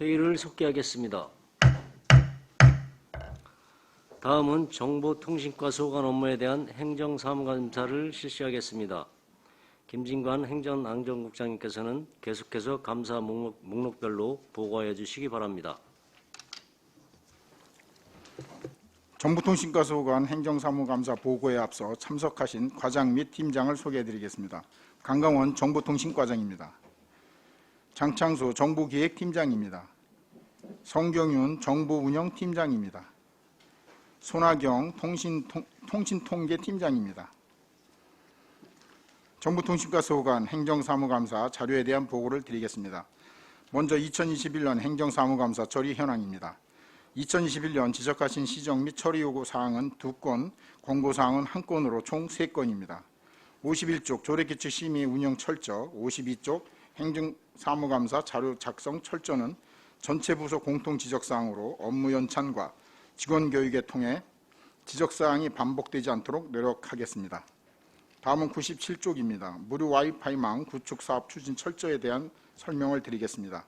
회의를 속기하겠습니다. 다음은 정보통신과 소관 업무에 대한 행정사무감사를 실시하겠습니다. 김진관 행정안전국장님께서는 계속해서 감사 목록별로 보고하여 주시기 바랍니다. 정보통신과 소관 행정사무감사 보고에 앞서 참석하신 과장 및 팀장을 소개해드리겠습니다. 강강원 정보통신과장입니다. 장창수 정보기획팀장입니다. 성경윤 정보운영팀장입니다. 손아경 통신통계팀장입니다. 정보통신과 소관 행정사무감사 자료에 대한 보고를 드리겠습니다. 먼저 2021년 행정사무감사 처리 현황입니다. 2021년 지적하신 시정 및 처리 요구 사항은 2건, 권고 사항은 1건으로 총 3건입니다. 51쪽 조례규칙 심의 운영 철저, 52쪽 행정사무감사 자료 작성 철저는 전체 부서 공통 지적사항으로 업무 연찬과 직원 교육에 통해 지적사항이 반복되지 않도록 노력하겠습니다. 다음은 97쪽입니다. 무료 와이파이망 구축 사업 추진 철저에 대한 설명을 드리겠습니다.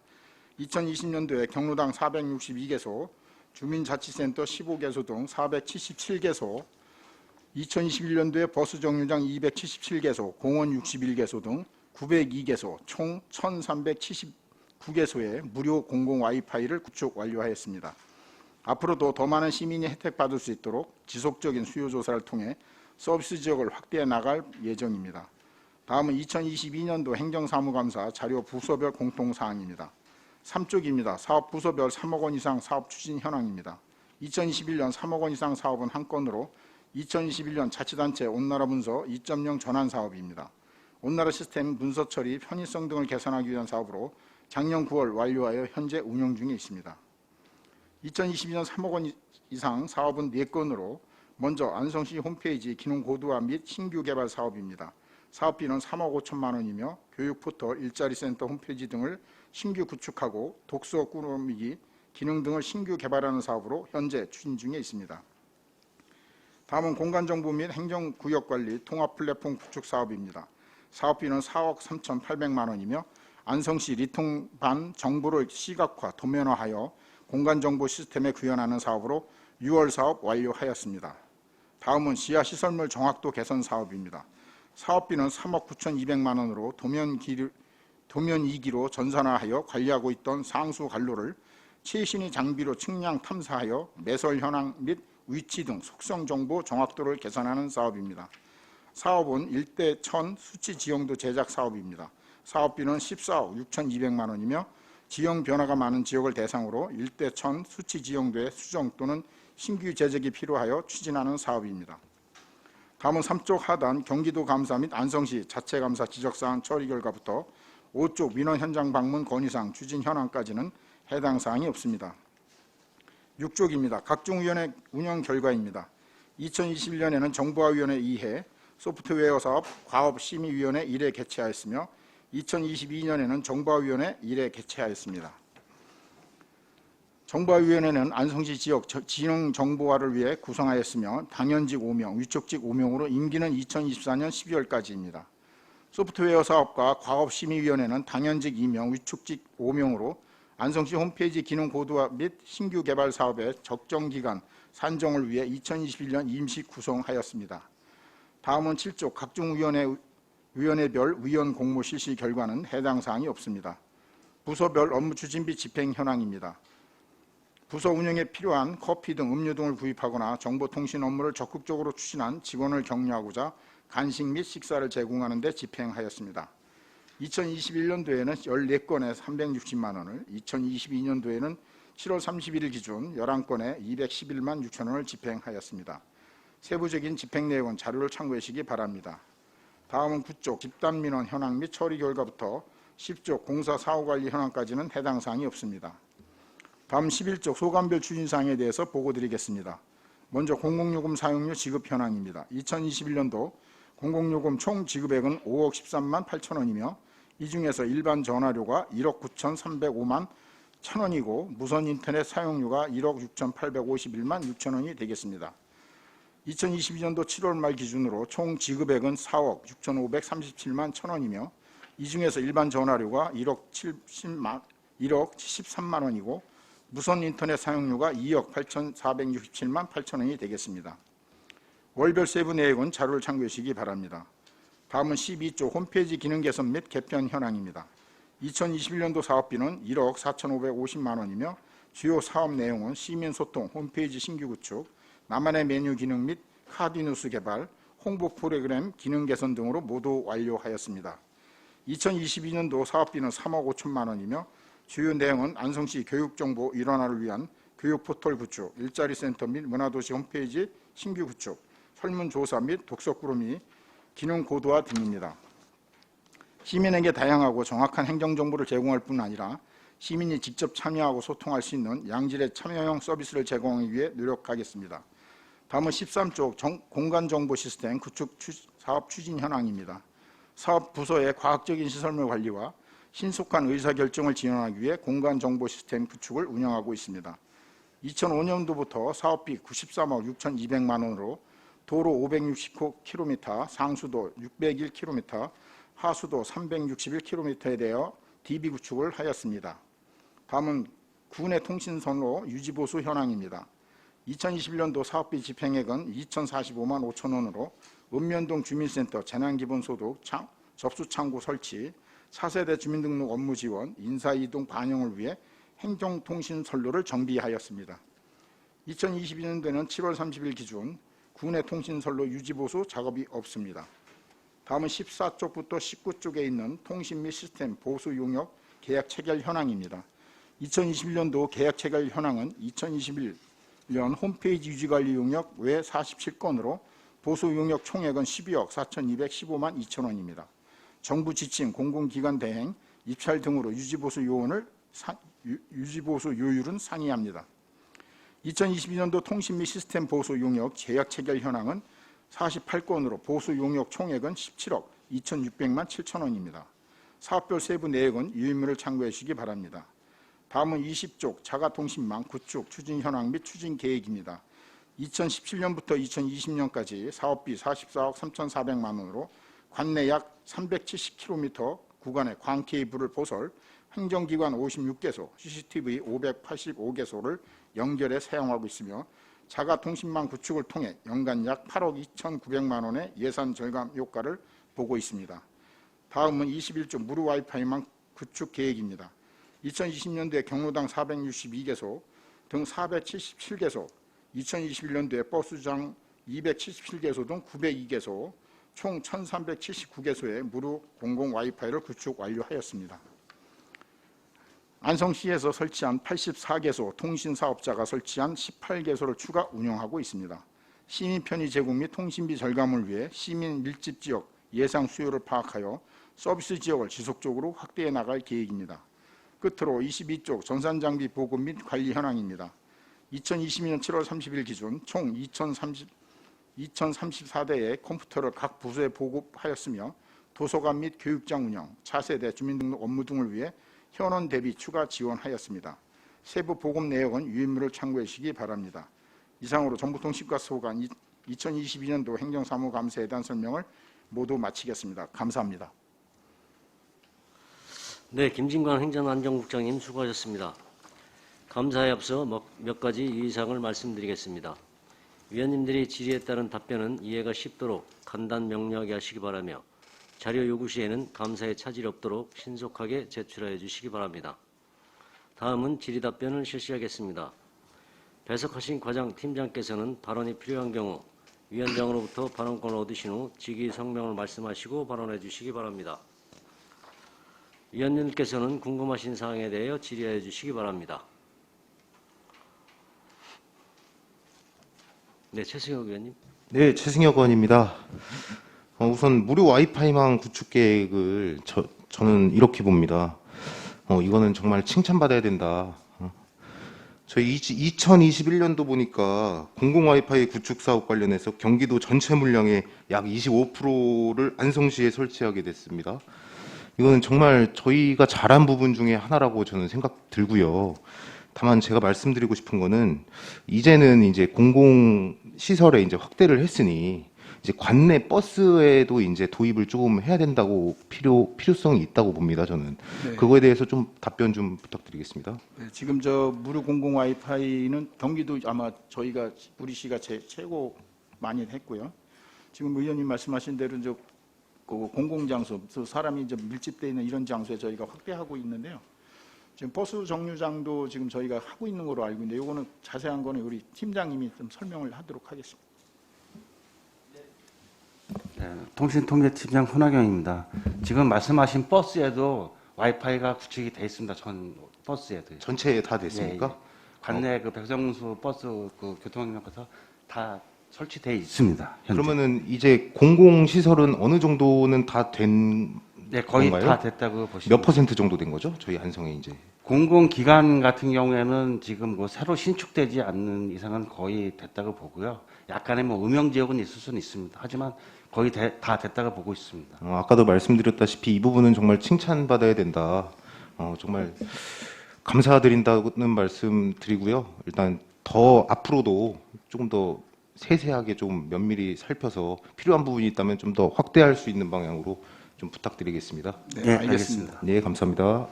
2020년도에 경로당 462개소, 주민자치센터 15개소 등 477개소, 2021년도에 버스 정류장 277개소, 공원 61개소 등 902개소, 총 1379개소의 무료 공공 와이파이를 구축 완료하였습니다. 앞으로도 더 많은 시민이 혜택받을 수 있도록 지속적인 수요 조사를 통해 서비스 지역을 확대해 나갈 예정입니다. 다음은 2022년도 행정사무감사 자료 부서별 공통사항입니다. 3쪽입니다. 사업 부서별 3억 원 이상 사업 추진 현황입니다. 2021년 3억 원 이상 사업은 1건으로 2021년 자치단체 온나라 문서 2.0 전환 사업입니다. 온나라 시스템 문서 처리 편의성 등을 개선하기 위한 사업으로 작년 9월 완료하여 현재 운영 중에 있습니다. 2022년 3억 원 이상 사업은 4건으로 먼저 안성시 홈페이지 기능 고도화 및 신규 개발 사업입니다. 사업비는 3억 5천만 원이며 교육포털, 일자리센터 홈페이지 등을 신규 구축하고 독서 꾸러미기 기능 등을 신규 개발하는 사업으로 현재 추진 중에 있습니다. 다음은 공간정보 및 행정구역관리 통합플랫폼 구축 사업입니다. 사업비는 4억 3,800만 원이며 안성시 리통반 정보를 시각화, 도면화하여 공간정보 시스템에 구현하는 사업으로 6월 사업 완료하였습니다. 다음은 지하시설물 정확도 개선 사업입니다. 사업비는 3억 9,200만 원으로 도면 2기로 전산화하여 관리하고 있던 상수 관로를 최신의 장비로 측량 탐사하여 매설 현황 및 위치 등 속성 정보 정확도를 개선하는 사업입니다. 사업은 일대 1000 수치 지형도 제작 사업입니다. 사업비는 14억 6,200만 원이며 지형 변화가 많은 지역을 대상으로 일대 1000 수치 지형도의 수정 또는 신규 제작이 필요하여 추진하는 사업입니다. 다음은 3쪽 하단 경기도 감사 및 안성시 자체감사 지적사항 처리 결과부터 5쪽 민원 현장 방문 건의사항 추진 현황까지는 해당 사항이 없습니다. 6쪽입니다. 각종위원회 운영 결과입니다. 2021년에는 정보화위원회 2회, 소프트웨어 사업 과업심의위원회 1회 개최하였으며 2022년에는 정보화위원회 1회 개최하였습니다. 정보화위원회는 안성시 지역 지능 정보화를 위해 구성하였으며 당연직 5명, 위촉직 5명으로 임기는 2024년 12월까지입니다. 소프트웨어 사업과 과업심의위원회는 당연직 2명, 위촉직 5명으로 안성시 홈페이지 기능 고도화 및 신규 개발 사업의 적정 기간 산정을 위해 2021년 임시 구성하였습니다. 다음은 7쪽 각종 위원회별 위원 공모 실시 결과는 해당 사항이 없습니다. 부서별 업무 추진비 집행 현황입니다. 부서 운영에 필요한 커피 등 음료 등을 구입하거나 정보통신 업무를 적극적으로 추진한 직원을 격려하고자 간식 및 식사를 제공하는 데 집행하였습니다. 2021년도에는 14건에 360만 원을, 2022년도에는 7월 31일 기준 11건에 211만 6천 원을 집행하였습니다. 세부적인 집행 내용은 자료를 참고하시기 바랍니다. 다음은 9쪽 집단민원 현황 및 처리 결과부터 10쪽 공사 사후관리 현황까지는 해당 사항이 없습니다. 다음 11쪽 소관별 추진사항에 대해서 보고드리겠습니다. 먼저 공공요금 사용료 지급 현황입니다. 2021년도 공공요금 총 지급액은 5억 13만 8천 원이며 이 중에서 일반 전화료가 1억 9,305만 1천 원이고 무선 인터넷 사용료가 1억 6,851만 6천 원이 되겠습니다. 2022년도 7월 말 기준으로 총 지급액은 4억 6,537만 1천 원이며 이 중에서 일반 전화료가 1억 1억 73만 원이고 무선 인터넷 사용료가 2억 8,467만 8천 원이 되겠습니다. 월별 세부 내역은 자료를 참고해 주시기 바랍니다. 다음은 12조 홈페이지 기능 개선 및 개편 현황입니다. 2021년도 사업비는 1억 4,550만 원이며 주요 사업 내용은 시민소통, 홈페이지 신규 구축, 나만의 메뉴 기능 및 카드 뉴스 개발, 홍보 프로그램 기능 개선 등으로 모두 완료하였습니다. 2022년도 사업비는 3억 5천만 원이며 주요 내용은 안성시 교육정보 일원화를 위한 교육포털 구축, 일자리센터 및 문화도시 홈페이지 신규 구축, 설문조사 및 독서구로 및 기능 고도화 등입니다. 시민에게 다양하고 정확한 행정정보를 제공할 뿐 아니라 시민이 직접 참여하고 소통할 수 있는 양질의 참여형 서비스를 제공하기 위해 노력하겠습니다. 다음은 13조 공간정보 시스템 구축 사업 추진 현황입니다. 사업 부서의 과학적인 시설물 관리와 신속한 의사결정을 지원하기 위해 공간정보 시스템 구축을 운영하고 있습니다. 2005년도부터 사업비 93억 6,200만 원으로 도로 560km, 상수도 601km, 하수도 361km에 대하여 DB 구축을 하였습니다. 다음은 구내 통신선로 유지보수 현황입니다. 2021년도 사업비 집행액은 2,045만 5천 원으로 읍면동 주민센터 재난기본소득 접수창구 설치, 4세대 주민등록 업무 지원, 인사이동 반영을 위해 행정통신선로를 정비하였습니다. 2022년도에는 7월 30일 기준 구내 통신선로 유지보수 작업이 없습니다. 다음은 14쪽부터 19쪽에 있는 통신 및 시스템 보수 용역 계약 체결 현황입니다. 2021년도 계약 체결 현황은 2021년 홈페이지 유지관리 용역 외 47건으로 보수 용역 총액은 12억 4,215만 2천 원입니다. 정부 지침, 공공기관 대행, 입찰 등으로 유지보수 요율은 상이합니다. 2022년도 통신 및 시스템 보수 용역 계약 체결 현황은 48건으로 보수 용역 총액은 17억 2,600만 7천 원입니다. 사업별 세부 내역은 유인물을 참고해 주시기 바랍니다. 다음은 20쪽 자가통신망 구축 추진 현황 및 추진 계획입니다. 2017년부터 2020년까지 사업비 44억 3,400만 원으로 관내 약 370km 구간의 광 케이블을 보설, 행정기관 56개소, CCTV 585개소를 연결해 사용하고 있으며 자가통신망 구축을 통해 연간 약 8억 2,900만 원의 예산 절감 효과를 보고 있습니다. 다음은 21조 무료 와이파이망 구축 계획입니다. 2020년도에 경로당 462개소 등 477개소, 2021년도에 버스장 277개소 등 902개소, 총 1,379개소의 무료 공공 와이파이를 구축 완료하였습니다. 안성시에서 설치한 84개소, 통신사업자가 설치한 18개소를 추가 운영하고 있습니다. 시민 편의 제공 및 통신비 절감을 위해 시민 밀집 지역 예상 수요를 파악하여 서비스 지역을 지속적으로 확대해 나갈 계획입니다. 끝으로 22쪽 전산장비 보급 및 관리 현황입니다. 2022년 7월 30일 기준 총 2,034대의 컴퓨터를 각 부서에 보급하였으며 도서관 및 교육장 운영, 차세대 주민등록 업무 등을 위해 현원 대비 추가 지원하였습니다. 세부 보급 내역은 유인물을 참고해 주시기 바랍니다. 이상으로 정보통신과 소관 2022년도 행정사무감사회단 설명을 모두 마치겠습니다. 감사합니다. 네, 김진관 행정안전국장님 수고하셨습니다. 감사에 앞서 몇 가지 유의사항을 말씀드리겠습니다. 위원님들이 질의에 따른 답변은 이해가 쉽도록 간단 명료하게 하시기 바라며 자료 요구 시에는 감사에 차질이 없도록 신속하게 제출하여 주시기 바랍니다. 다음은 질의 답변을 실시하겠습니다. 배석하신 과장 팀장께서는 발언이 필요한 경우 위원장으로부터 발언권을 얻으신 후 직위 성명을 말씀하시고 발언해 주시기 바랍니다. 위원님께서는 궁금하신 사항에 대하여 질의해 주시기 바랍니다. 네, 최승혁 의원님. 네, 최승혁 의원입니다. 우선 무료 와이파이망 구축 계획을 저는 이렇게 봅니다. 이거는 정말 칭찬받아야 된다. 저희 2021년도 보니까 공공 와이파이 구축 사업 관련해서 경기도 전체 물량의 약 25%를 안성시에 설치하게 됐습니다. 이거는 정말 저희가 잘한 부분 중에 하나라고 저는 생각 들고요. 다만 제가 말씀드리고 싶은 거는 이제는 이제 공공 시설에 이제 확대를 했으니 이제 관내 버스에도 이제 도입을 조금 해야 된다고 필요성이 있다고 봅니다. 저는 네. 그거에 대해서 좀 답변 좀 부탁드리겠습니다. 네, 지금 저 무료 공공 와이파이는 경기도 아마 저희가 우리 시가 최고 많이 했고요. 지금 의원님 말씀하신 대로 그 공공장소, 사람이 좀 밀집되어 있는 이런 장소에 저희가 확대하고 있는데요. 지금 버스 정류장도 지금 저희가 하고 있는 걸로 알고 있는데 이거는 자세한 거는 우리 팀장님이 좀 설명을 하도록 하겠습니다. 네, 통신통계팀장 손학영입니다. 지금 말씀하신 버스에도 와이파이가 구축이 돼 있습니다. 전 버스에도. 전체에 다 됐습니까? 예, 예. 관내 그 백성수 버스 그 교통역에서 다 설치돼 있습니다. 현재. 그러면은 이제 공공 시설은 어느 정도는 다 된 네, 거의 건가요? 다 됐다고 보시면. 몇 퍼센트 정도 된 거죠? 저희 안성에 이제. 공공기관 같은 경우에는 지금 뭐 새로 신축되지 않는 이상은 거의 됐다고 보고요. 약간의 뭐 음영 지역은 있을 수는 있습니다. 하지만 거의 다 됐다고 보고 있습니다. 아까도 말씀드렸다시피 이 부분은 정말 칭찬받아야 된다. 정말 감사드린다는 말씀 드리고요. 일단 더 앞으로도 조금 더 세세하게 좀 면밀히 살펴서 필요한 부분이 있다면 좀 더 확대할 수 있는 방향으로 좀 부탁드리겠습니다. 네, 네, 알겠습니다. 네, 감사합니다.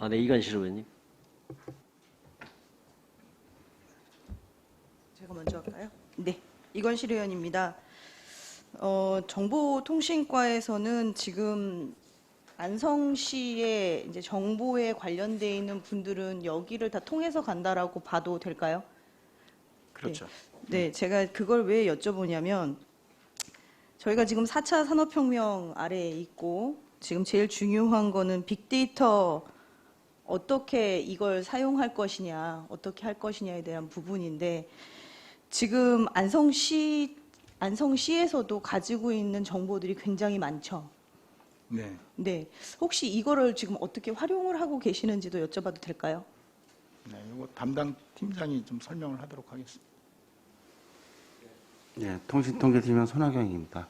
네, 이관실 의원님. 제가 먼저 할까요? 네, 이건실 의원입니다. 정보통신과에서는 지금 안성시의 이제 정보에 관련돼 있는 분들은 여기를 다 통해서 간다라고 봐도 될까요? 그렇죠. 네, 제가 그걸 왜 여쭤보냐면 저희가 지금 4차 산업혁명 아래에 있고 지금 제일 중요한 거는 빅데이터 어떻게 이걸 사용할 것이냐, 어떻게 할 것이냐에 대한 부분인데 지금 안성시에서도 가지고 있는 정보들이 굉장히 많죠. 네. 네, 혹시 이거를 지금 어떻게 활용을 하고 계시는지도 여쭤봐도 될까요? 네, 이거 담당 팀장이 좀 설명을 하도록 하겠습니다. 네, 통신통계팀장 손학영입니다.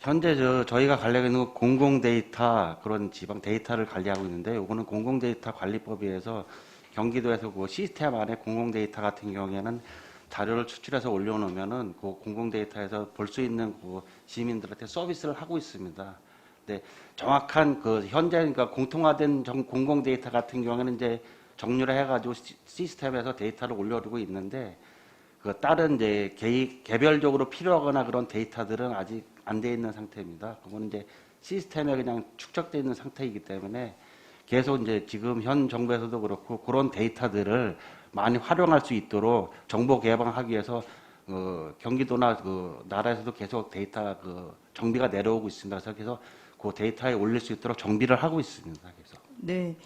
현재 저희가 관리하고 있는 공공 데이터 그런 지방 데이터를 관리하고 있는데 이거는 공공 데이터 관리법에 의해서 경기도에서 그 시스템 안에 공공 데이터 같은 경우에는 자료를 추출해서 올려놓으면은 그 공공 데이터에서 볼 수 있는 그 시민들한테 서비스를 하고 있습니다. 네, 정확한 그 현재 그러니까 공통화된 공공 데이터 같은 경우에는 이제 정렬을 해가지고 시스템에서 데이터를 올려두고 있는데 그 다른 이제 개별적으로 필요하거나 그런 데이터들은 아직 안 돼 있는 상태입니다. 그거는 이제 시스템에 그냥 축적되어 있는 상태이기 때문에 계속 이제 지금 현 정부에서도 그렇고 그런 데이터들을 많이 활용할 수 있도록 정보 개방하기 위해서 경기도나 그 나라에서도 계속 데이터 그 정비가 내려오고 있습니다. 그래서 그 데이터에 올릴 수 있도록 정비를 하고 있습니다. 그래서 네,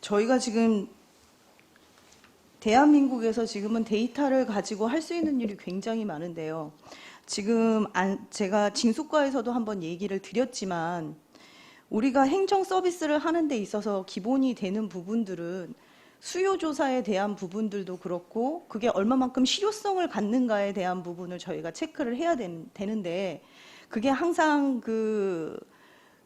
저희가 지금 대한민국에서 지금은 데이터를 가지고 할 수 있는 일이 굉장히 많은데요. 지금 제가 징수과에서도 한번 얘기를 드렸지만 우리가 행정 서비스를 하는 데 있어서 기본이 되는 부분들은 수요 조사에 대한 부분들도 그렇고 그게 얼마만큼 실효성을 갖는가에 대한 부분을 저희가 체크를 해야 되는데 그게 항상 그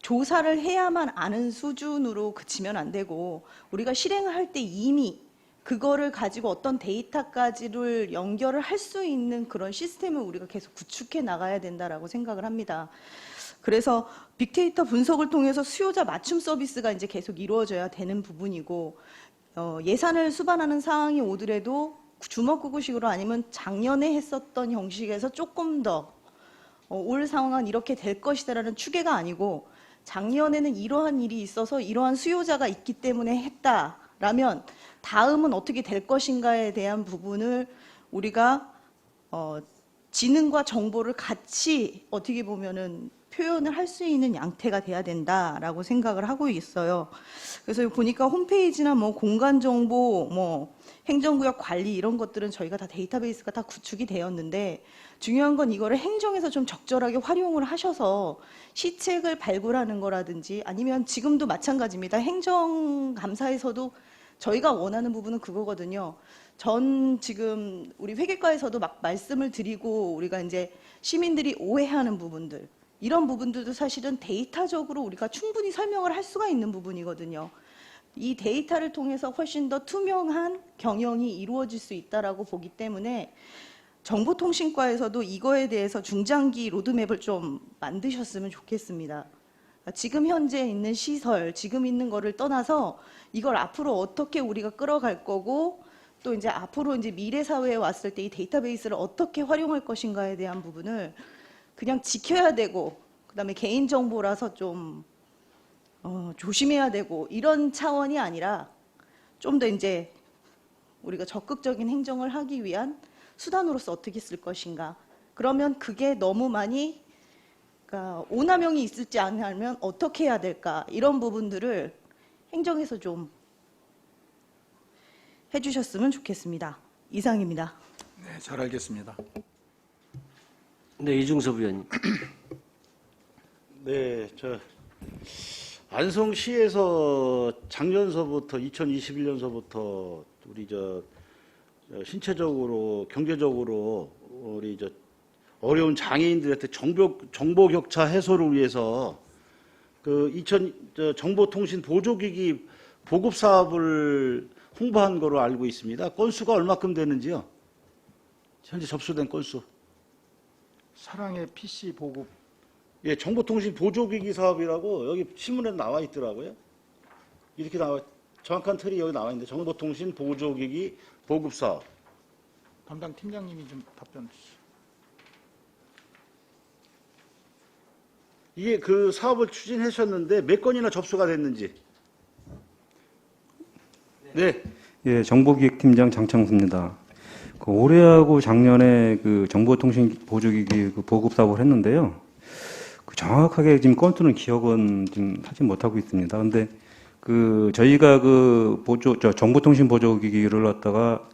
조사를 해야만 아는 수준으로 그치면 안 되고 우리가 실행을 할 때 이미 그거를 가지고 어떤 데이터까지를 연결을 할 수 있는 그런 시스템을 우리가 계속 구축해 나가야 된다라고 생각을 합니다. 그래서 빅데이터 분석을 통해서 수요자 맞춤 서비스가 이제 계속 이루어져야 되는 부분이고 예산을 수반하는 상황이 오더라도 주먹구구식으로 아니면 작년에 했었던 형식에서 조금 더 올 상황은 이렇게 될 것이다라는 추계가 아니고 작년에는 이러한 일이 있어서 이러한 수요자가 있기 때문에 했다라면 다음은 어떻게 될 것인가에 대한 부분을 우리가 지능과 정보를 같이 어떻게 보면은 표현을 할 수 있는 양태가 돼야 된다라고 생각을 하고 있어요. 그래서 보니까 홈페이지나 뭐 공간 정보, 뭐 행정구역 관리 이런 것들은 저희가 다 데이터베이스가 다 구축이 되었는데 중요한 건 이거를 행정에서 좀 적절하게 활용을 하셔서 시책을 발굴하는 거라든지 아니면 지금도 마찬가지입니다. 행정감사에서도 저희가 원하는 부분은 그거거든요. 전 지금 우리 회계과에서도 막 말씀을 드리고 우리가 이제 시민들이 오해하는 부분들 이런 부분들도 사실은 데이터적으로 우리가 충분히 설명을 할 수가 있는 부분이거든요. 이 데이터를 통해서 훨씬 더 투명한 경영이 이루어질 수 있다라고 보기 때문에 정보통신과에서도 이거에 대해서 중장기 로드맵을 좀 만드셨으면 좋겠습니다. 지금 현재 있는 시설, 지금 있는 거를 떠나서 이걸 앞으로 어떻게 우리가 끌어갈 거고 또 이제 앞으로 이제 미래 사회에 왔을 때 이 데이터베이스를 어떻게 활용할 것인가에 대한 부분을 그냥 지켜야 되고 그다음에 개인 정보라서 좀 조심해야 되고 이런 차원이 아니라 좀 더 이제 우리가 적극적인 행정을 하기 위한 수단으로서 어떻게 쓸 것인가. 그러면 그게 너무 많이 그러니까 오남용이 있을지 않으면 어떻게 해야 될까 이런 부분들을 행정에서 좀 해주셨으면 좋겠습니다. 이상입니다. 네, 잘 알겠습니다. 네, 이중섭 의원님. 네, 안성시에서 작년서부터 2021년서부터 우리 신체적으로 경제적으로 우리 어려운 장애인들한테 정보 격차 해소를 위해서 정보통신 보조기기 보급 사업을 홍보한 거로 알고 있습니다. 건수가 얼마큼 되는지요? 현재 접수된 건수. 사랑의 PC 보급. 예, 정보통신 보조기기 사업이라고 여기 신문에 나와 있더라고요. 이렇게 정확한 틀이 여기 나와 있는데 정보통신 보조기기 보급 사업. 담당 팀장님이 좀 답변 주시죠. 이게 그 사업을 추진하셨는데 몇 건이나 접수가 됐는지. 네. 예, 정보기획팀장 장창수입니다. 올해하고 작년에 그 정보통신 보조기기 그 보급 사업을 했는데요. 정확하게 지금 건수는 기억은 지금 하지 못하고 있습니다. 근데 저희가 정보통신 보조기기를 갖다가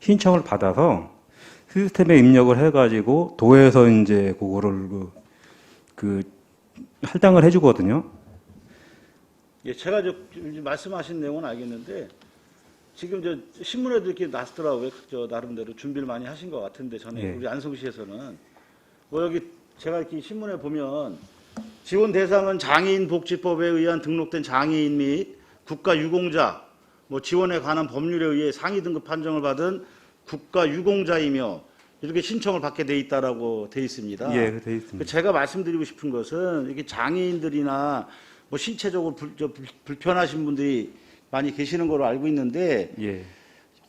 신청을 받아서 시스템에 입력을 해가지고 도에서 이제 그거를 할당을 해주거든요. 예, 제가 말씀하신 내용은 알겠는데 지금 신문에도 이렇게 났더라고요. 나름대로 준비를 많이 하신 것 같은데 전에 예. 우리 안성시에서는 여기 제가 이렇게 신문에 보면 지원 대상은 장애인복지법에 의한 등록된 장애인 및 국가유공자, 지원에 관한 법률에 의해 상위 등급 판정을 받은 국가유공자이며 이렇게 신청을 받게 돼 있다라고 돼 있습니다. 예, 돼 있습니다. 제가 말씀드리고 싶은 것은 이렇게 장애인들이나 신체적으로 불편하신 분들이 많이 계시는 걸로 알고 있는데 예.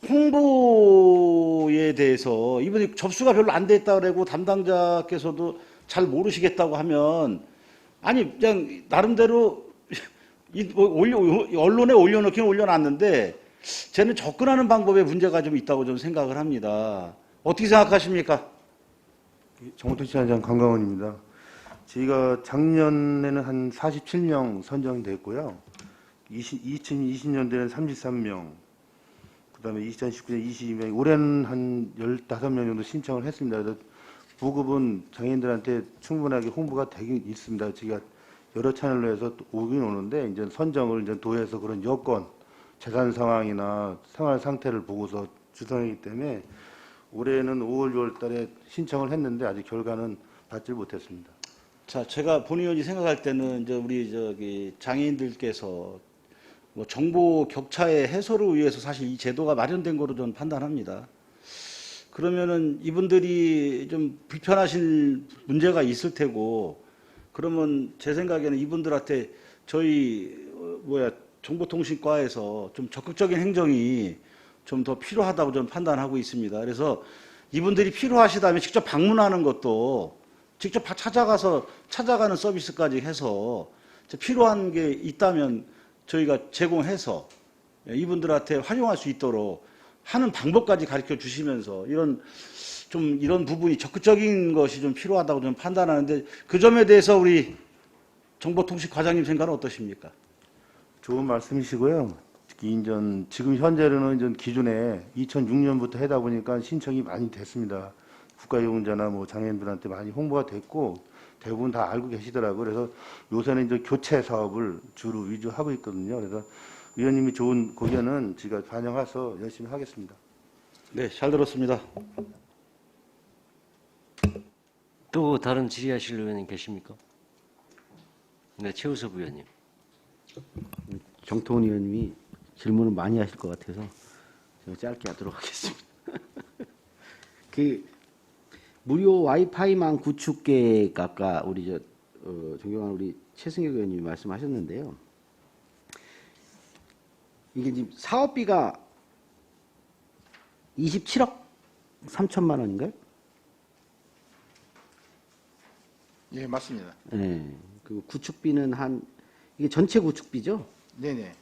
홍보에 대해서 이분이 접수가 별로 안 돼 있다고 그러고 담당자께서도 잘 모르시겠다고 하면 아니 그냥 나름대로 언론에 올려놓기는 올려놨는데 쟤는 접근하는 방법에 문제가 좀 있다고 저는 생각을 합니다. 어떻게 생각하십니까? 정보통신단장 강강원입니다. 저희가 작년에는 한 47명 선정됐고요. 2020년도에는 33명, 그다음에 2019년 22명, 올해는 한 15명 정도 신청을 했습니다. 그래서 부급은 장애인들한테 충분하게 홍보가 되긴 있습니다. 저희가 여러 채널로 해서 오긴 오는데 이제 선정을 이제 도에서 그런 여건, 재산 상황이나 생활 상태를 보고서 주선하기 때문에 올해는 5월, 6월 달에 신청을 했는데 아직 결과는 받지 못했습니다. 자, 제가 본 의원이 생각할 때는 이제 우리 장애인들께서 정보 격차의 해소를 위해서 사실 이 제도가 마련된 거로 저는 판단합니다. 그러면은 이분들이 좀 불편하신 문제가 있을 테고, 그러면 제 생각에는 이분들한테 저희 정보통신과에서 좀 적극적인 행정이 좀 더 필요하다고 저는 판단하고 있습니다. 그래서 이분들이 필요하시다면 직접 방문하는 것도 직접 찾아가는 서비스까지 해서 필요한 게 있다면 저희가 제공해서 이분들한테 활용할 수 있도록 하는 방법까지 가르쳐 주시면서 이런 부분이 적극적인 것이 좀 필요하다고 저는 판단하는데 그 점에 대해서 우리 정보통신 과장님 생각은 어떠십니까? 좋은 말씀이시고요. 지금 현재로는 기존에 2006년부터 하다 보니까 신청이 많이 됐습니다. 국가유공자나 장애인들한테 많이 홍보가 됐고 대부분 다 알고 계시더라고요. 그래서 요새는 이제 교체 사업을 주로 위주하고 있거든요. 그래서 위원님이 좋은 고견은 제가 반영해서 열심히 하겠습니다. 네, 잘 들었습니다. 또 다른 질의하실 의원님 계십니까? 네, 최우섭 의원님. 정태훈 의원님이 질문을 많이 하실 것 같아서 제가 짧게 하도록 하겠습니다. 그 무료 와이파이망 구축 계획 아까 우리 존경하는 우리 최승혁 의원님이 말씀하셨는데요. 이게 지금 사업비가 27억 3천만 원인가요? 예, 맞습니다. 네. 그 구축비는 이게 전체 구축비죠? 네네.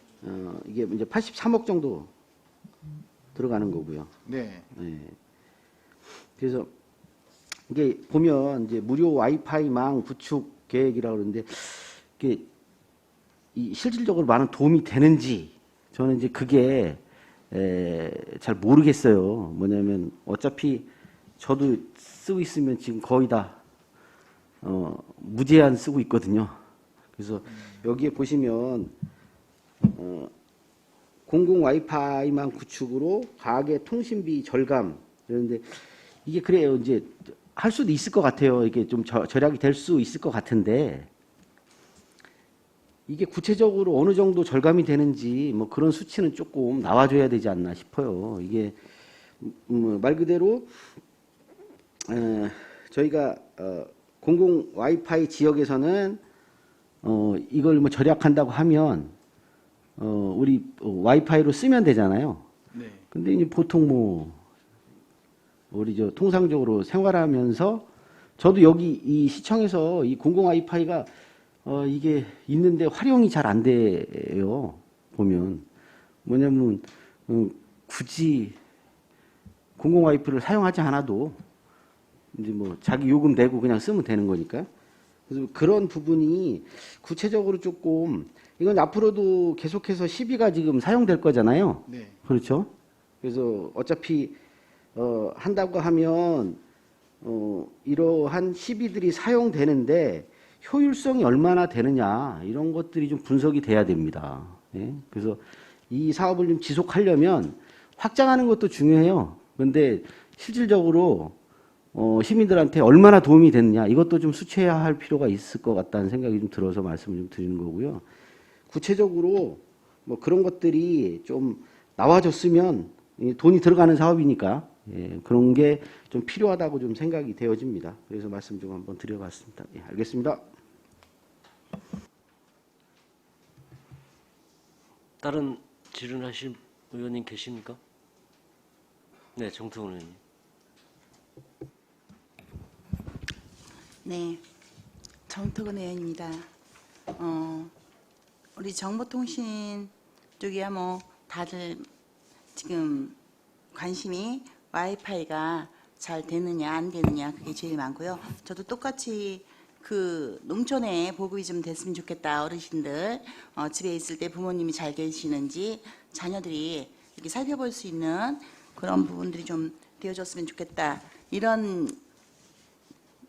이게 이제 83억 정도 들어가는 거고요. 네. 네. 그래서 이게 보면 이제 무료 와이파이망 구축 계획이라고 그러는데 이게 실질적으로 많은 도움이 되는지 저는 이제 그게 잘 모르겠어요. 뭐냐면 어차피 저도 쓰고 있으면 지금 거의 다 무제한 쓰고 있거든요. 그래서 여기에 보시면 공공 와이파이망 구축으로 가계 통신비 절감 그런데 이게 그래요. 이제 할 수도 있을 것 같아요. 이게 좀 절약이 될 수 있을 것 같은데 이게 구체적으로 어느 정도 절감이 되는지 뭐 그런 수치는 조금 나와줘야 되지 않나 싶어요. 이게 말 그대로 저희가 공공 와이파이 지역에서는 이걸 뭐 절약한다고 하면 우리 와이파이로 쓰면 되잖아요. 네. 근데 이제 보통 뭐 우리 통상적으로 생활하면서 저도 여기 이 시청에서 이 공공 와이파이가 이게 있는데 활용이 잘 안 돼요. 보면 뭐냐면 굳이 공공 와이파이를 사용하지 않아도 이제 뭐 자기 요금 내고 그냥 쓰면 되는 거니까. 그래서 그런 부분이 구체적으로 조금 이건 앞으로도 계속해서 시비가 지금 사용될 거잖아요. 네. 그렇죠? 그래서 어차피 한다고 하면 이러한 시비들이 사용되는데 효율성이 얼마나 되느냐 이런 것들이 좀 분석이 돼야 됩니다. 예? 그래서 이 사업을 좀 지속하려면 확장하는 것도 중요해요. 그런데 실질적으로 시민들한테 얼마나 도움이 됐느냐 이것도 좀 수치해야 할 필요가 있을 것 같다는 생각이 좀 들어서 말씀을 좀 드리는 거고요. 구체적으로 뭐 그런 것들이 좀 나와줬으면 돈이 들어가는 사업이니까 그런 게 좀 필요하다고 좀 생각이 되어집니다. 그래서 말씀 좀 한번 드려봤습니다. 예, 알겠습니다. 다른 질문하실 의원님 계십니까? 네, 정태훈 의원님. 네, 정태근 의원입니다. 우리 정보통신 쪽이야 뭐 다들 지금 관심이 와이파이가 잘 되느냐 안 되느냐 그게 제일 많고요. 저도 똑같이 그 농촌에 보급이 좀 됐으면 좋겠다. 어르신들 집에 있을 때 부모님이 잘 계시는지 자녀들이 이렇게 살펴볼 수 있는 그런 부분들이 좀 되어줬으면 좋겠다. 이런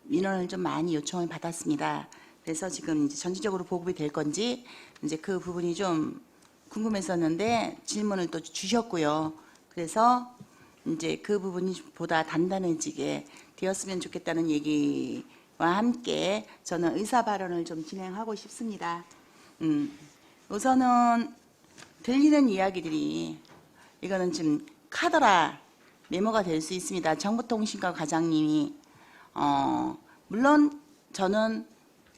민원을 좀 많이 요청을 받았습니다. 그래서 지금 이제 전체적으로 보급이 될 건지 이제 그 부분이 좀 궁금했었는데 질문을 또 주셨고요. 그래서 이제 그 부분이 보다 단단해지게 되었으면 좋겠다는 얘기와 함께 저는 의사 발언을 좀 진행하고 싶습니다. 우선은 들리는 이야기들이 이거는 지금 카더라 메모가 될 수 있습니다. 정보통신과 과장님이 물론 저는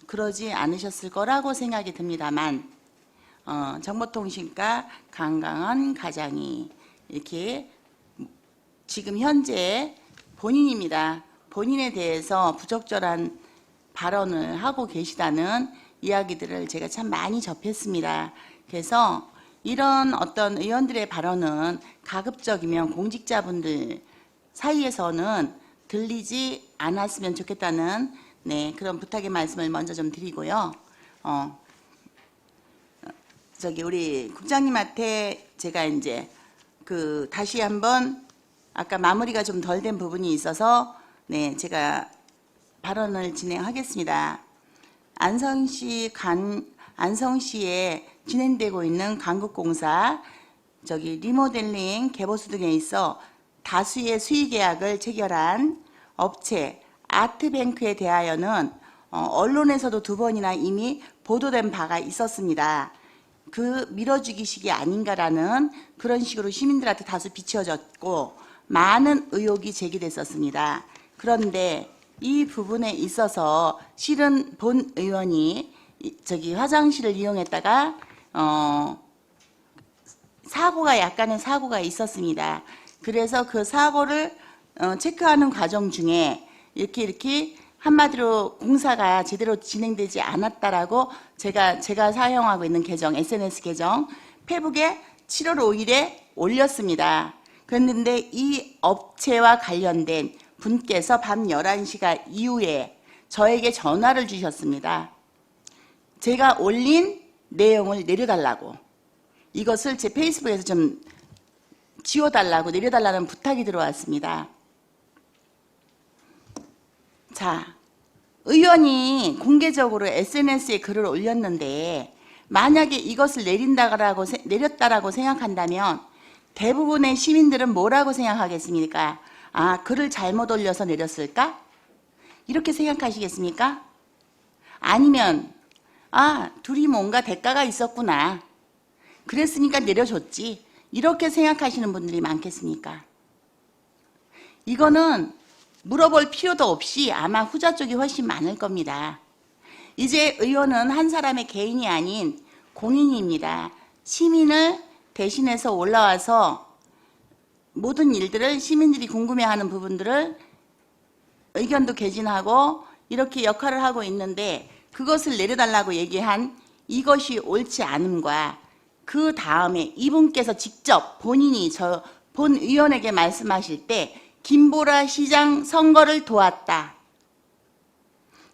그러지 않으셨을 거라고 생각이 듭니다만 정보통신과 강강원 과장이 이렇게 지금 현재 본인입니다. 본인에 대해서 부적절한 발언을 하고 계시다는 이야기들을 제가 참 많이 접했습니다. 그래서 이런 어떤 의원들의 발언은 가급적이면 공직자분들 사이에서는 들리지 않았으면 좋겠다는 그런 부탁의 말씀을 먼저 좀 드리고요. 저기 우리 국장님한테 제가 이제 다시 한번 아까 마무리가 좀 덜 된 부분이 있어서 제가 발언을 진행하겠습니다. 안성시에 진행되고 있는 강국공사 리모델링 개보수 등에 있어 다수의 수의 계약을 체결한 업체 아트뱅크에 대하여는 언론에서도 2번이나 이미 보도된 바가 있었습니다. 그 밀어주기식이 아닌가라는 그런 식으로 시민들한테 다소 비춰졌고 많은 의혹이 제기됐었습니다. 그런데 이 부분에 있어서 실은 본 의원이 화장실을 이용했다가 약간의 사고가 있었습니다. 그래서 그 사고를 체크하는 과정 중에 이렇게 한마디로 공사가 제대로 진행되지 않았다라고 제가 사용하고 있는 계정, SNS 계정 페북에 7월 5일에 올렸습니다. 그랬는데 이 업체와 관련된 분께서 밤 11시가 이후에 저에게 전화를 주셨습니다. 제가 올린 내용을 내려달라고, 이것을 제 페이스북에서 좀 지워달라고, 내려달라는 부탁이 들어왔습니다. 자, 의원이 공개적으로 SNS에 글을 올렸는데 만약에 이것을 내렸다라고 생각한다면 대부분의 시민들은 뭐라고 생각하겠습니까? 아, 글을 잘못 올려서 내렸을까? 이렇게 생각하시겠습니까? 아니면 둘이 뭔가 대가가 있었구나, 그랬으니까 내려줬지, 이렇게 생각하시는 분들이 많겠습니까? 이거는 물어볼 필요도 없이 아마 후자 쪽이 훨씬 많을 겁니다. 이제 의원은 한 사람의 개인이 아닌 공인입니다. 시민을 대신해서 올라와서 모든 일들을, 시민들이 궁금해하는 부분들을 의견도 개진하고 이렇게 역할을 하고 있는데, 그것을 내려달라고 얘기한 이것이 옳지 않음과 그 다음에 이분께서 직접 본인이 본 의원에게 말씀하실 때 김보라 시장 선거를 도왔다,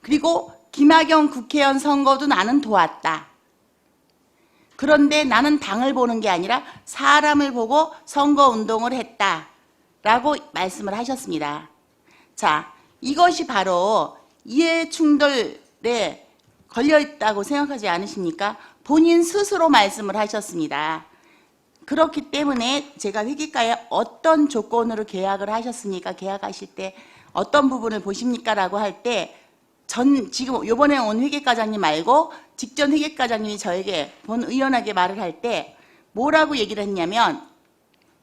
그리고 김학영 국회의원 선거도 나는 도왔다, 그런데 나는 당을 보는 게 아니라 사람을 보고 선거운동을 했다라고 말씀을 하셨습니다. 자, 이것이 바로 이해충돌에 걸려있다고 생각하지 않으십니까? 본인 스스로 말씀을 하셨습니다. 그렇기 때문에 제가 회계과에 어떤 조건으로 계약을 하셨습니까? 계약하실 때 어떤 부분을 보십니까? 라고 할 때 지금 요번에 온 회계과장님 말고 직전 회계과장님이 저에게 본 의원에게 말을 할 때 뭐라고 얘기를 했냐면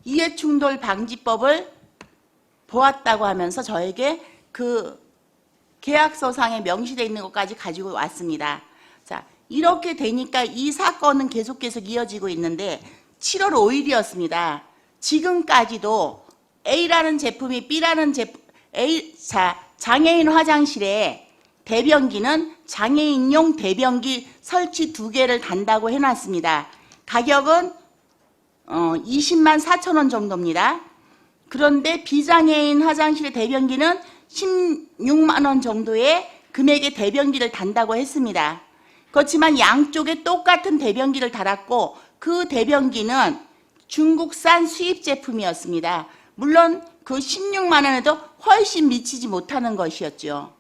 이해충돌 방지법을 보았다고 하면서 저에게 그 계약서상에 명시되어 있는 것까지 가지고 왔습니다. 자, 이렇게 되니까 이 사건은 계속 이어지고 있는데 7월 5일이었습니다. 지금까지도 A라는 제품이 B라는 제품, 장애인 화장실에 대변기는 장애인용 대변기 설치 2개를 단다고 해놨습니다. 가격은 20만 4천 원 정도입니다. 그런데 비장애인 화장실의 대변기는 16만 원 정도의 금액의 대변기를 단다고 했습니다. 그렇지만 양쪽에 똑같은 대변기를 달았고 그 대변기는 중국산 수입 제품이었습니다. 물론 그 16만 원에도 훨씬 미치지 못하는 것이었죠.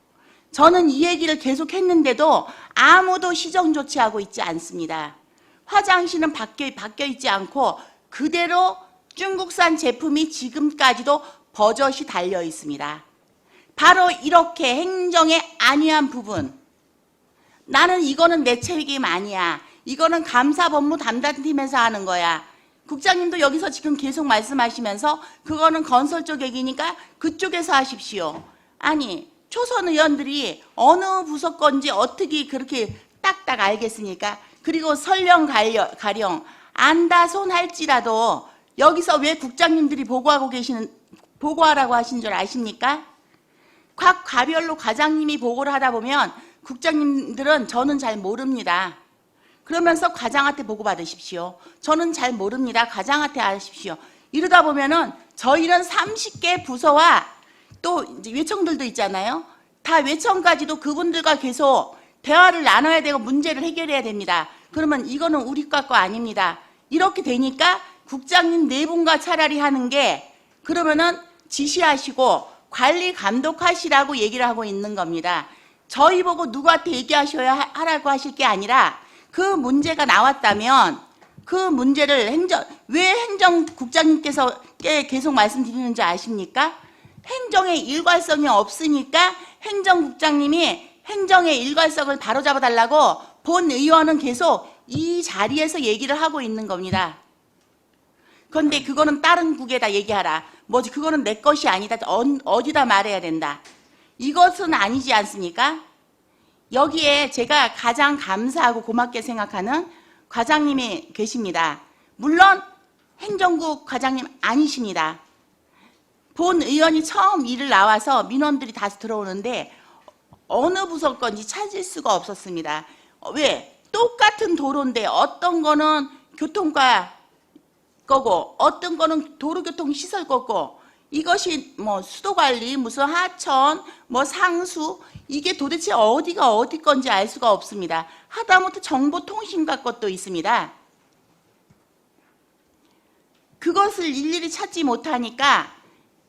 저는 이 얘기를 계속 했는데도 아무도 시정 조치하고 있지 않습니다. 화장실은 바뀌어 있지 않고 그대로 중국산 제품이 지금까지도 버젓이 달려 있습니다. 바로 이렇게 행정의 안이한 부분, 나는 이거는 내 책임 아니야, 이거는 감사법무 담당팀에서 하는 거야, 국장님도 여기서 지금 계속 말씀하시면서 그거는 건설 쪽 얘기니까 그쪽에서 하십시오. 아니, 초선 의원들이 어느 부서 건지 어떻게 그렇게 딱딱 알겠습니까? 그리고 설령 가령 안다손 할지라도 여기서 왜 국장님들이 보고하라고 하신 줄 아십니까? 각 과별로 과장님이 보고를 하다 보면 국장님들은 저는 잘 모릅니다. 그러면서 과장한테 보고받으십시오. 저는 잘 모릅니다. 과장한테 하십시오. 이러다 보면은 저희는 30개 부서와 또 이제 외청들도 있잖아요. 다 외청까지도 그분들과 계속 대화를 나눠야 되고 문제를 해결해야 됩니다. 그러면 이거는 우리 과 아닙니다. 이렇게 되니까 국장님 네 분과 차라리 하는 게, 그러면은 지시하시고 관리 감독하시라고 얘기를 하고 있는 겁니다. 저희 보고 누구한테 얘기하셔야 하라고 하실 게 아니라 그 문제가 나왔다면 그 문제를 왜 행정국장님께서 계속 말씀드리는지 아십니까? 행정의 일괄성이 없으니까 행정국장님이 행정의 일괄성을 바로잡아달라고 본 의원은 계속 이 자리에서 얘기를 하고 있는 겁니다. 그런데 그거는 다른 국에다 얘기하라. 뭐지 그거는 내 것이 아니다. 어디다 말해야 된다. 이것은 아니지 않습니까? 여기에 제가 가장 감사하고 고맙게 생각하는 과장님이 계십니다. 물론 행정국 과장님 아니십니다. 본 의원이 처음 일을 나와서 민원들이 다시 들어오는데 어느 부서 건지 찾을 수가 없었습니다. 왜? 똑같은 도로인데 어떤 거는 교통과 거고 어떤 거는 도로교통시설 거고 이것이 뭐 수도관리, 무슨 하천, 뭐 상수 이게 도대체 어디가 어디 건지 알 수가 없습니다. 하다못해 정보통신과 것도 있습니다. 그것을 일일이 찾지 못하니까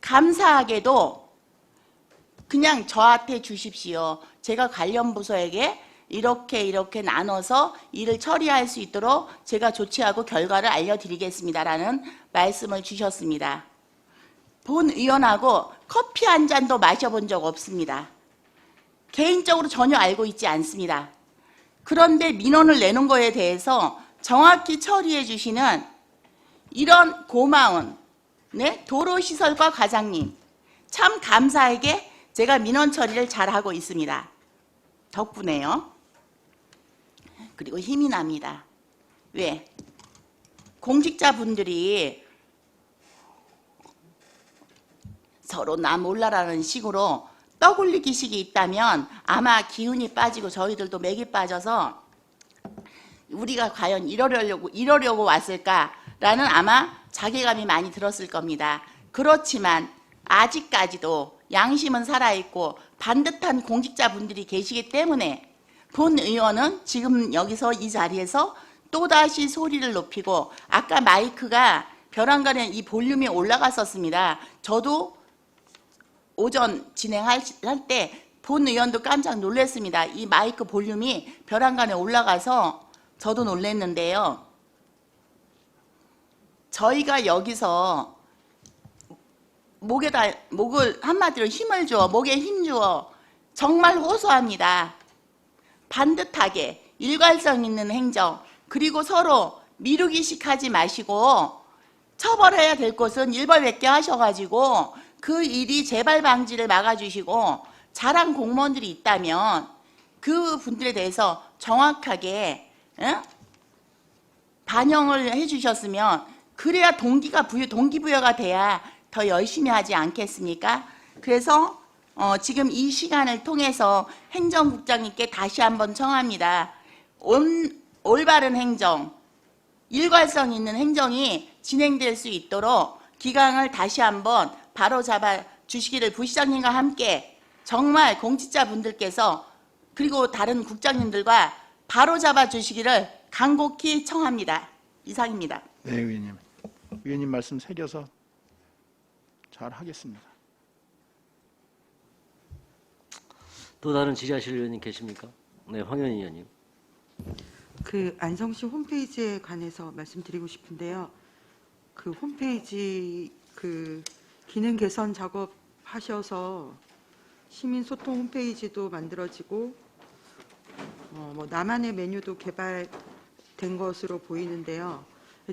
감사하게도 그냥 저한테 주십시오. 제가 관련 부서에게 이렇게 나눠서 일을 처리할 수 있도록 제가 조치하고 결과를 알려드리겠습니다라는 말씀을 주셨습니다. 본 의원하고 커피 한 잔도 마셔본 적 없습니다. 개인적으로 전혀 알고 있지 않습니다. 그런데 민원을 내는 거에 대해서 정확히 처리해 주시는 이런 고마운 도로시설과 과장님 참 감사하게 제가 민원 처리를 잘하고 있습니다. 덕분에요. 그리고 힘이 납니다. 왜? 공직자분들이 서로 나 몰라라는 식으로 떠올리기식이 있다면 아마 기운이 빠지고 저희들도 맥이 빠져서 우리가 과연 이러려고 왔을까라는 아마 자괴감이 많이 들었을 겁니다. 그렇지만 아직까지도 양심은 살아있고 반듯한 공직자분들이 계시기 때문에 본 의원은 지금 여기서 이 자리에서 또다시 소리를 높이고 아까 마이크가 벼랑간에 이 볼륨이 올라갔었습니다. 저도 오전 진행할 때 본 의원도 깜짝 놀랐습니다. 이 마이크 볼륨이 벼랑간에 올라가서 저도 놀랐는데요. 저희가 여기서 목을 한마디로 힘을 줘, 목에 힘 주어 정말 호소합니다. 반듯하게 일관성 있는 행정 그리고 서로 미루기식 하지 마시고 처벌해야 될 것은 일벌백계 하셔가지고 그 일이 재발 방지를 막아주시고 잘한 공무원들이 있다면 그 분들에 대해서 정확하게 반영을 해주셨으면 그래야 동기부여가 돼야 더 열심히 하지 않겠습니까? 그래서 지금 이 시간을 통해서 행정국장님께 다시 한번 청합니다. 올바른 행정, 일관성 있는 행정이 진행될 수 있도록 기강을 다시 한번 바로잡아 주시기를 부시장님과 함께 정말 공직자분들께서 그리고 다른 국장님들과 바로잡아 주시기를 간곡히 청합니다. 이상입니다. 네, 의원님. 의원님 말씀 새겨서 잘 하겠습니다. 또 다른 질의하실 의원님 계십니까? 네, 황현희 의원님. 그 안성시 홈페이지에 관해서 말씀드리고 싶은데요. 그 홈페이지 그 기능 개선 작업하셔서 시민 소통 홈페이지도 만들어지고 뭐 나만의 메뉴도 개발된 것으로 보이는데요.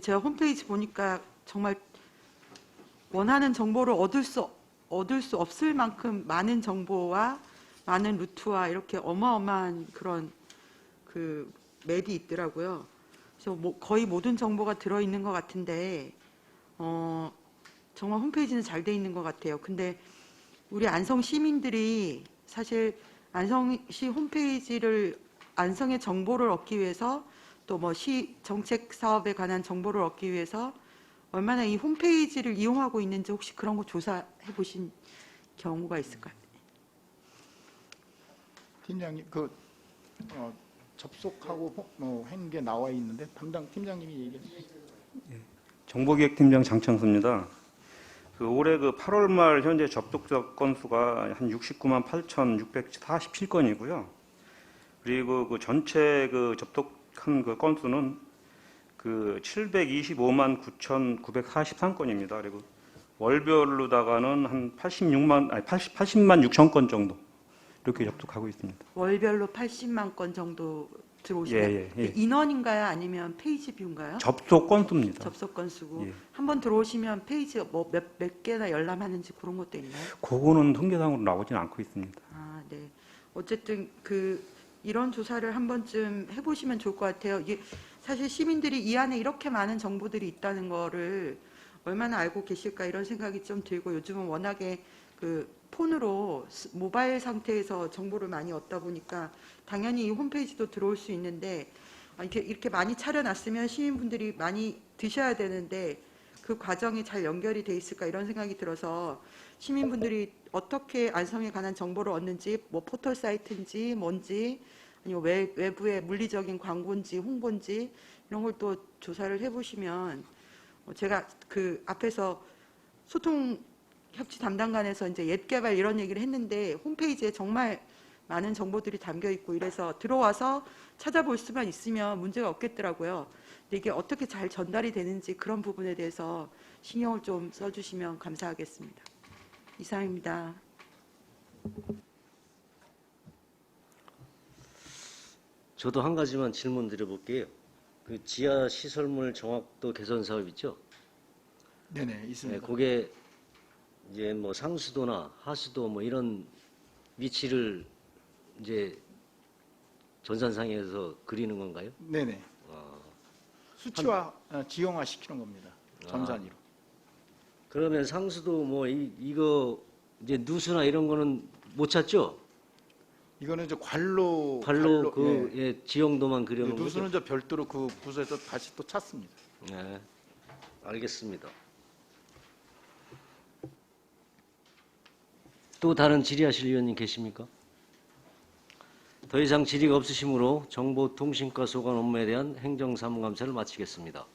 제가 홈페이지 보니까 정말 원하는 정보를 얻을 수 없을 만큼 많은 정보와 많은 루트와 이렇게 어마어마한 그런 그 맵이 있더라고요. 그래서 거의 모든 정보가 들어있는 것 같은데 정말 홈페이지는 잘 돼 있는 것 같아요. 근데 우리 안성 시민들이 사실 안성시 홈페이지를 안성의 정보를 얻기 위해서 또 뭐 시 정책 사업에 관한 정보를 얻기 위해서 얼마나 이 홈페이지를 이용하고 있는지 혹시 그런 거 조사해 보신 경우가 있을까요? 팀장님, 접속하고 한 게 나와 있는데 담당 팀장님이 얘기해 주세요. 정보기획팀장 장창수입니다. 그 올해 그 8월 말 현재 접촉자 건수가 한 69만 8,647건이고요. 그리고 그 전체 그 접촉한 그 건수는 그 725만 9,943건입니다. 그리고 월별로다가는 한 80만 6천 건 정도 이렇게 접촉하고 있습니다. 월별로 80만 건 정도 들어오시면 예, 예. 인원인가요? 아니면 페이지 뷰인가요? 접속 건수입니다. 접속 건수고 예. 한번 들어오시면 페이지 뭐 몇 개나 열람하는지 그런 것도 있나요? 그거는 통계상으로 나오진 않고 있습니다. 아, 네. 어쨌든 이런 조사를 한 번쯤 해보시면 좋을 것 같아요. 이게 사실 시민들이 이 안에 이렇게 많은 정보들이 있다는 거를 얼마나 알고 계실까 이런 생각이 좀 들고, 요즘은 워낙에 폰으로 모바일 상태에서 정보를 많이 얻다 보니까 당연히 이 홈페이지도 들어올 수 있는데, 이렇게 많이 차려놨으면 시민분들이 많이 드셔야 되는데 그 과정이 잘 연결이 돼 있을까 이런 생각이 들어서, 시민분들이 어떻게 안성에 관한 정보를 얻는지, 뭐 포털 사이트인지 뭔지, 아니면 외부의 물리적인 광고인지 홍보인지 이런 걸 또 조사를 해보시면, 제가 앞에서 소통 협치 담당관에서 이제 옛 개발 이런 얘기를 했는데 홈페이지에 정말 많은 정보들이 담겨 있고 이래서 들어와서 찾아볼 수만 있으면 문제가 없겠더라고요. 근데 이게 어떻게 잘 전달이 되는지 그런 부분에 대해서 신경을 좀 써주시면 감사하겠습니다. 이상입니다. 저도 한 가지만 질문 드려볼게요. 지하 시설물 정확도 개선 사업 있죠? 네네, 네, 있습니다. 그게 이제 뭐 상수도나 하수도 뭐 이런 위치를 이제 전산상에서 그리는 건가요? 네네. 수치화, 지형화 시키는 겁니다. 전산위로. 그러면 상수도 뭐 이거 이제 누수나 이런 거는 못 찾죠? 이거는 이제 관로 예, 지형도만 그려놓은 거죠? 누수는 저 별도로 그 부서에서 다시 또 찾습니다. 네, 알겠습니다. 또 다른 질의하실 의원님 계십니까? 더 이상 질의가 없으시므로 정보통신과 소관 업무에 대한 행정사무감사를 마치겠습니다.